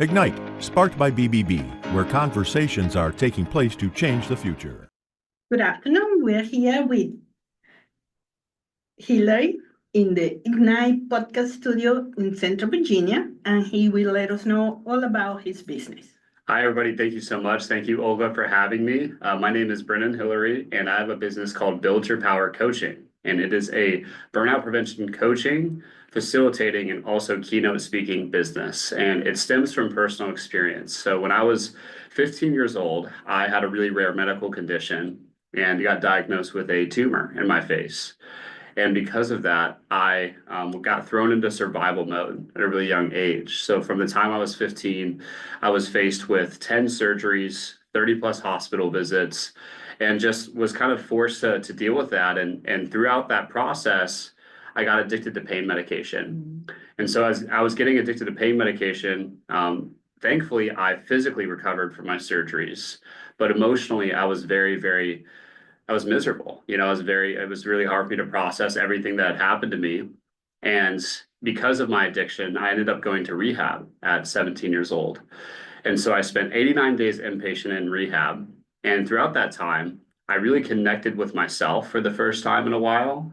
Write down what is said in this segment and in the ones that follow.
Ignite, sparked by BBB, where conversations are taking place to change the future. Good afternoon. We're here with Hillary in the Ignite podcast studio in Central Virginia, and he will let us know all about his business. Hi, everybody. Thank you so much. Thank you, Olga, for having me. My name is Brennan Hilleary, and I have a business called Build Your Power Coaching. And it is a burnout prevention coaching, facilitating, and also keynote speaking business. And it stems from personal experience. So when I was 15 years old, I had a really rare medical condition and got diagnosed with a tumor in my face. And because of that, I got thrown into survival mode at a really young age. So from the time I was 15, I was faced with 10 surgeries, 30 plus hospital visits, and just was kind of forced to deal with that. And throughout that process, I got addicted to pain medication. And so as I was getting addicted to pain medication, thankfully, I physically recovered from my surgeries. But emotionally, I was I was miserable. It was really hard for me to process everything that had happened to me. And because of my addiction, I ended up going to rehab at 17 years old. And so I spent 89 days inpatient in rehab. And throughout that time, I really connected with myself for the first time in a while.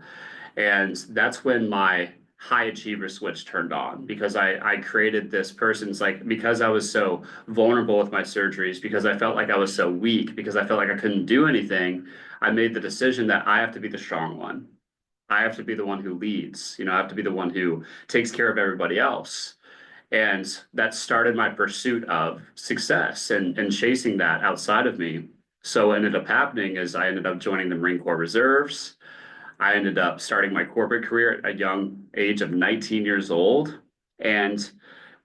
And that's when my high achiever switch turned on because I created this person's because I was so vulnerable with my surgeries, because I felt like I was so weak, because I felt like I couldn't do anything. I made the decision that I have to be the strong one. I have to be the one who leads. I have to be the one who takes care of everybody else. And that started my pursuit of success and chasing that outside of me. So what ended up happening is I ended up joining the Marine Corps Reserves. I ended up starting my corporate career at a young age of 19 years old and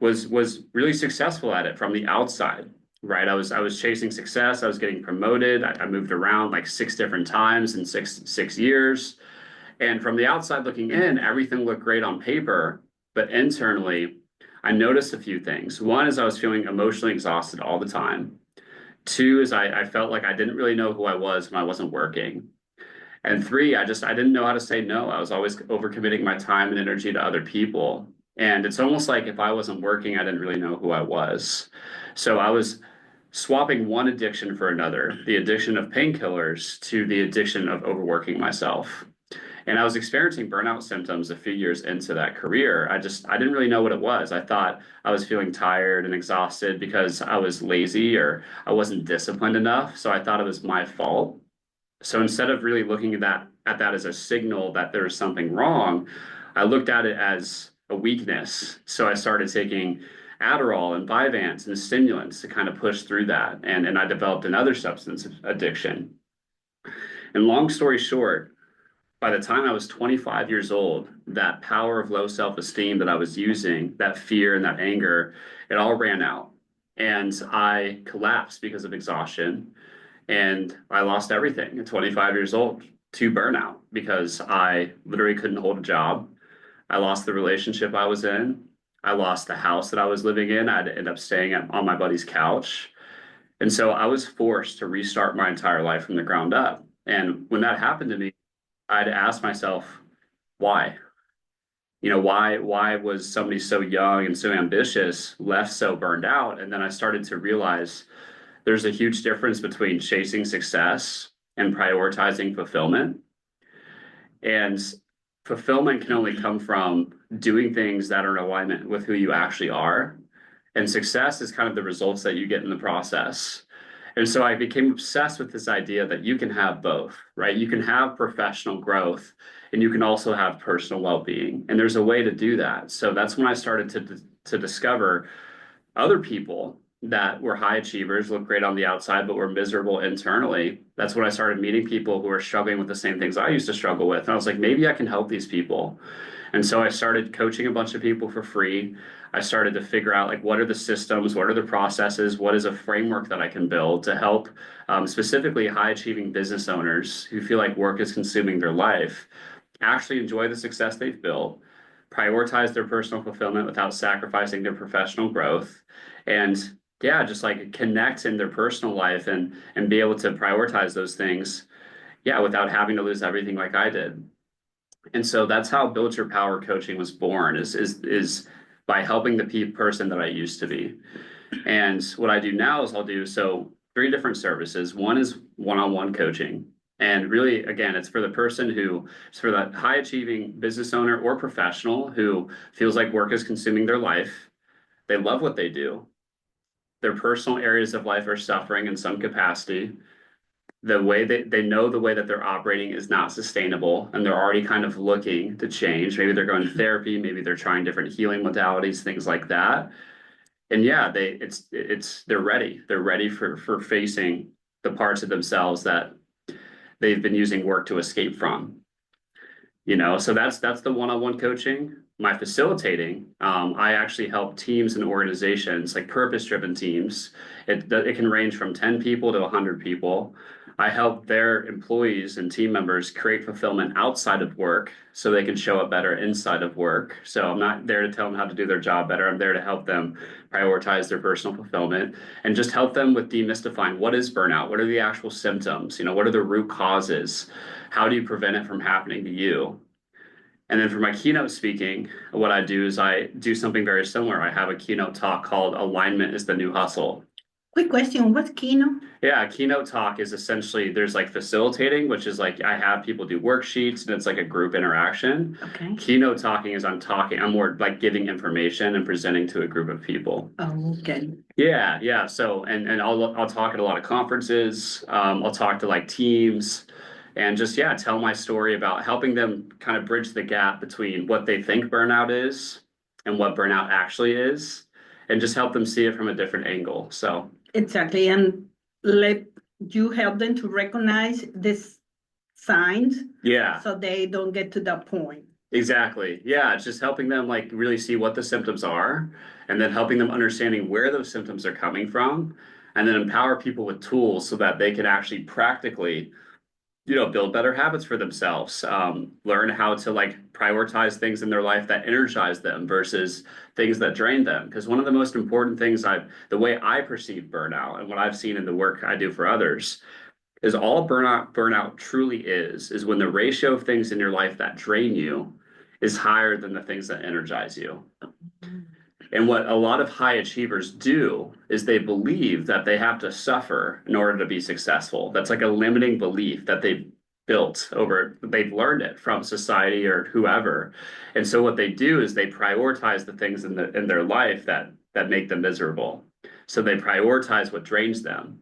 was really successful at it from the outside, right? I was chasing success. I was getting promoted. I moved around like 6 different times in six years. And from the outside looking in, everything looked great on paper, but internally, I noticed a few things. One is I was feeling emotionally exhausted all the time. Two is I felt like I didn't really know who I was when I wasn't working. And three, I didn't know how to say no. I was always overcommitting my time and energy to other people. And it's almost like if I wasn't working, I didn't really know who I was. So I was swapping one addiction for another, the addiction of painkillers to the addiction of overworking myself. And I was experiencing burnout symptoms a few years into that career. I didn't really know what it was. I thought I was feeling tired and exhausted because I was lazy or I wasn't disciplined enough. So I thought it was my fault. So instead of really looking at that as a signal that there was something wrong, I looked at it as a weakness. So I started taking Adderall and Vyvanse and stimulants to kind of push through that. And I developed another substance addiction. And long story short, by the time I was 25 years old, that power of low self-esteem that I was using, that fear and that anger, it all ran out. And I collapsed because of exhaustion. And I lost everything at 25 years old to burnout because I literally couldn't hold a job. I lost the relationship I was in. I lost the house that I was living in. I had to end up staying on my buddy's couch. And so I was forced to restart my entire life from the ground up. And when that happened to me, I had to ask myself, why? Why was somebody so young and so ambitious left so burned out? And then I started to realize there's a huge difference between chasing success and prioritizing fulfillment. And fulfillment can only come from doing things that are in alignment with who you actually are. And success is kind of the results that you get in the process. And so I became obsessed with this idea that you can have both, right? You can have professional growth and you can also have personal well-being. And there's a way to do that. So that's when I started to discover other people that were high achievers, looked great on the outside, but were miserable internally. That's when I started meeting people who were struggling with the same things I used to struggle with. And I was like, maybe I can help these people. And so I started coaching a bunch of people for free. I started to figure out what are the systems, what are the processes, what is a framework that I can build to help specifically high achieving business owners who feel like work is consuming their life, actually enjoy the success they've built, prioritize their personal fulfillment without sacrificing their professional growth, and just connect in their personal life and be able to prioritize those things, without having to lose everything like I did. And so that's how Build Your Power coaching was born, is by helping the person that I used to be. And what I do now is three different services. One is one-on-one coaching. And really, again, it's for that high achieving business owner or professional who feels like work is consuming their life. They love what they do. Their personal areas of life are suffering in some capacity. The way they know the way that they're operating is not sustainable, and they're already kind of looking to change. Maybe they're going to therapy, maybe they're trying different healing modalities, things like that. And yeah, they're ready. They're ready for facing the parts of themselves that they've been using work to escape from. So that's the one-on-one coaching. My facilitating, I actually help teams and organizations, like purpose-driven teams. It can range from 10 people to 100 people. I help their employees and team members create fulfillment outside of work so they can show up better inside of work. So I'm not there to tell them how to do their job better. I'm there to help them prioritize their personal fulfillment and just help them with demystifying what is burnout? What are the actual symptoms? What are the root causes? How do you prevent it from happening to you? And then for my keynote speaking, what I do is I do something very similar. I have a keynote talk called Alignment is the New Hustle. Quick question, what's keynote? Yeah, keynote talk is essentially there's like facilitating, which is like I have people do worksheets and it's like a group interaction. Okay. Keynote talking is I'm more like giving information and presenting to a group of people. Oh, okay. Yeah. So and I'll talk at a lot of conferences. I'll talk to like teams and just tell my story about helping them kind of bridge the gap between what they think burnout is and what burnout actually is, and just help them see it from a different angle. So exactly, and let you help them to recognize these signs, so they don't get to that point. Exactly. Yeah, it's just helping them like really see what the symptoms are, and then helping them understanding where those symptoms are coming from, and then empower people with tools so that they can actually practically build better habits for themselves, learn how to like prioritize things in their life that energize them versus things that drain them. Because one of the most important things the way I perceive burnout and what I've seen in the work I do for others is all burnout truly is when the ratio of things in your life that drain you is higher than the things that energize you. And what a lot of high achievers do is they believe that they have to suffer in order to be successful. That's like a limiting belief that they've they've learned it from society or whoever. And so what they do is they prioritize the things in their life that make them miserable. So they prioritize what drains them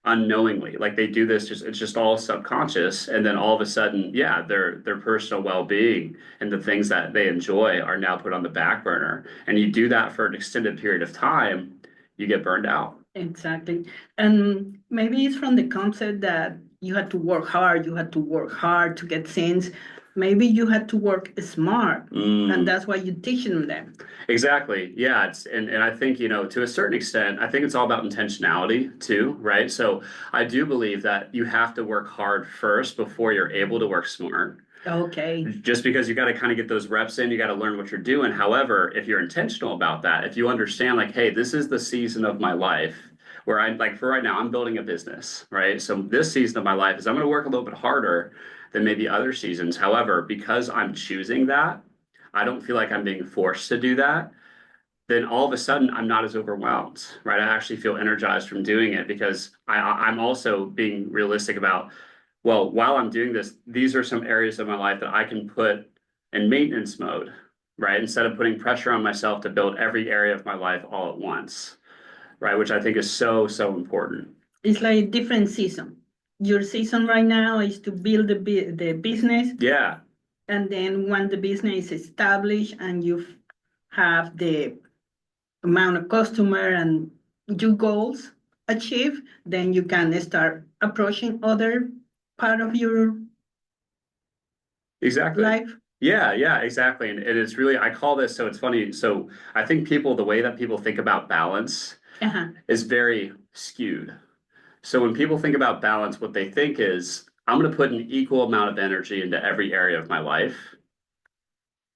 unknowingly. Like they do this it's just all subconscious, and then all of a sudden their personal well-being and the things that they enjoy are now put on the back burner, and you do that for an extended period of time, you get burned out. Exactly. And maybe it's from the concept that you had to work hard to get things. Maybe you had to work smart, and that's why you're teaching them. Exactly. Yeah. And I think, to a certain extent, I think it's all about intentionality too, right? So I do believe that you have to work hard first before you're able to work smart. Okay. Just because you got to kind of get those reps in, you got to learn what you're doing. However, if you're intentional about that, if you understand like, hey, this is the season of my life where for right now, I'm building a business, right? So this season of my life is I'm going to work a little bit harder than maybe other seasons. However, because I'm choosing that, I don't feel like I'm being forced to do that. Then all of a sudden I'm not as overwhelmed, right? I actually feel energized from doing it because I'm also being realistic about, well, while I'm doing this, these are some areas of my life that I can put in maintenance mode, right? Instead of putting pressure on myself to build every area of my life all at once, right? Which I think is so, so important. It's like different season. Your season right now is to build the business. Yeah. And then when the business is established and you have the amount of customer and your goals achieved, then you can start approaching other part of your life. Yeah, exactly. And it's really, I call this, so it's funny. So I think the way that people think about balance is very skewed. So when people think about balance, what they think is, I'm going to put an equal amount of energy into every area of my life.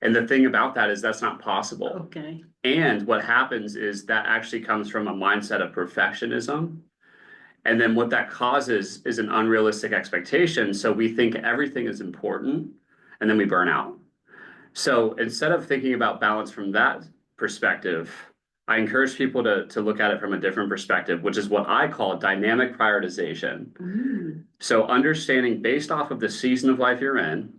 And the thing about that is that's not possible. Okay. And what happens is that actually comes from a mindset of perfectionism. And then what that causes is an unrealistic expectation. So we think everything is important, and then we burn out. So instead of thinking about balance from that perspective, I encourage people to look at it from a different perspective, which is what I call dynamic prioritization. So understanding based off of the season of life you're in,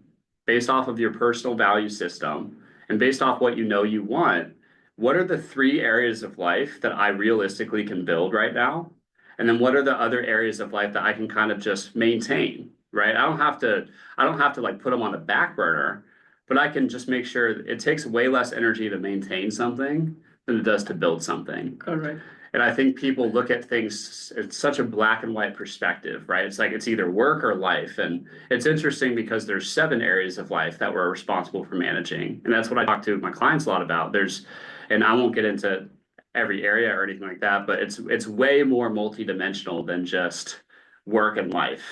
based off of your personal value system, and based off what you know you want, what are the 3 areas of life that I realistically can build right now? And then what are the other areas of life that I can kind of just maintain, right? I don't have to like put them on the back burner, but I can just make sure it takes way less energy to maintain something than it does to build something. Correct. And I think people look at things, it's such a black and white perspective, right? It's like it's either work or life. And it's interesting because there's 7 areas of life that we're responsible for managing. And that's what I talk to my clients a lot about. And I won't get into every area or anything like that, but it's way more multidimensional than just work and life,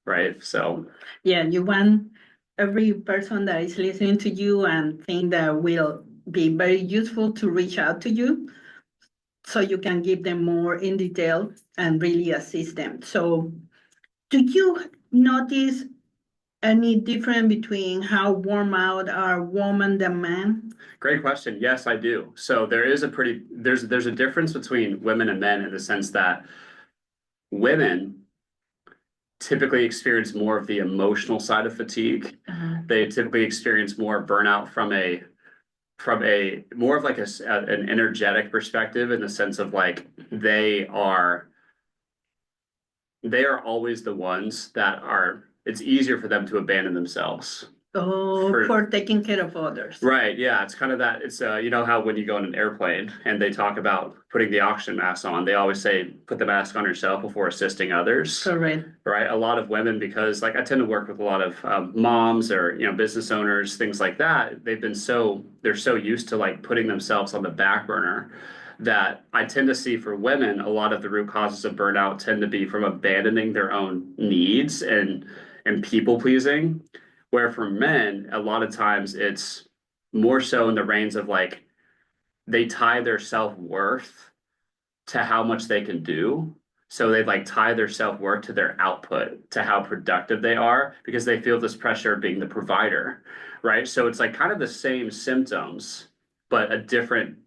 right? So Yeah, you want every person that is listening to you and think that will be very useful to reach out to you so you can give them more in detail and really assist them. So do you notice any difference between how warm out are women than men? great question. Yes, I do. So there's a difference between women and men in the sense that women typically experience more of the emotional side of fatigue. They typically experience more burnout from a more of like an energetic perspective, in the sense of like they are always the ones that are, it's easier for them to abandon themselves. For taking care of others. Right. Yeah. It's kind of that. It's you know how when you go in an airplane and they talk about putting the oxygen mask on, they always say put the mask on yourself before assisting others. Correct. Right. A lot of women, because like I tend to work with a lot of moms or business owners, things like that. They're so used to like putting themselves on the back burner that I tend to see for women a lot of the root causes of burnout tend to be from abandoning their own needs and people pleasing. Where for men, a lot of times it's more so in the reins of like they tie their self-worth to how much they can do. So they like tie their self-worth to their output, to how productive they are, because they feel this pressure of being the provider, right? So it's like kind of the same symptoms, but a different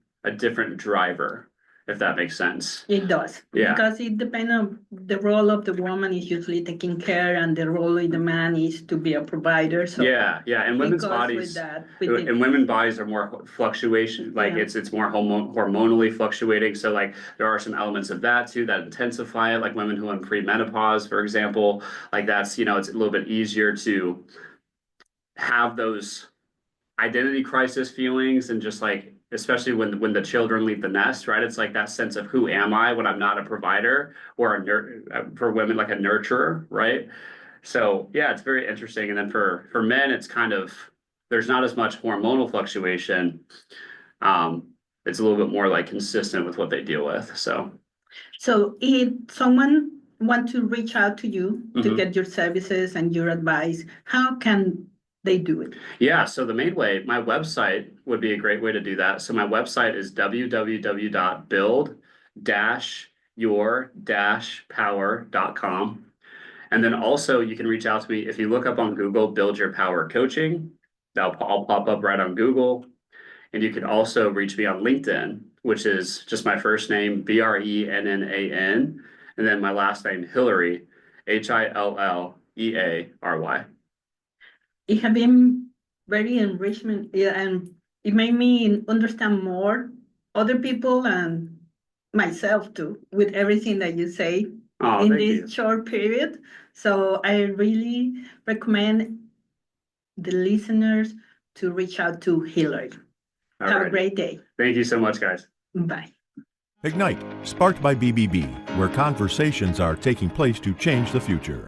driver, if that makes sense. It does. Yeah. Because it depends on the role of the woman is usually taking care, and the role of the man is to be a provider. So yeah. And women's bodies and women's bodies are more fluctuation, like it's more hormonally fluctuating. So like there are some elements of that too that intensify it, like women who are in pre-menopause, for example, like that's, it's a little bit easier to have those identity crisis feelings, and just like especially when the children leave the nest, right? It's like that sense of who am I when I'm not a provider, or for women like a nurturer, right? So yeah, it's very interesting. And then for men, it's kind of there's not as much hormonal fluctuation. It's a little bit more like consistent with what they deal with. So if someone want to reach out to you to get your services and your advice, how can they do it? Yeah, so the main way, my website would be a great way to do that. So my website is www.build-your-power.com. And then also you can reach out to me if you look up on Google, Build Your Power Coaching. I'll pop up right on Google. And you can also reach me on LinkedIn, which is just my first name, Brennan, and then my last name, Hilleary, Hilleary. It has been very enrichment, and it made me understand more other people and myself too, with everything that you say in this short period. So I really recommend the listeners to reach out to Hilleary. Have a great day. Thank you so much, guys. Bye. Ignite, sparked by BBB, where conversations are taking place to change the future.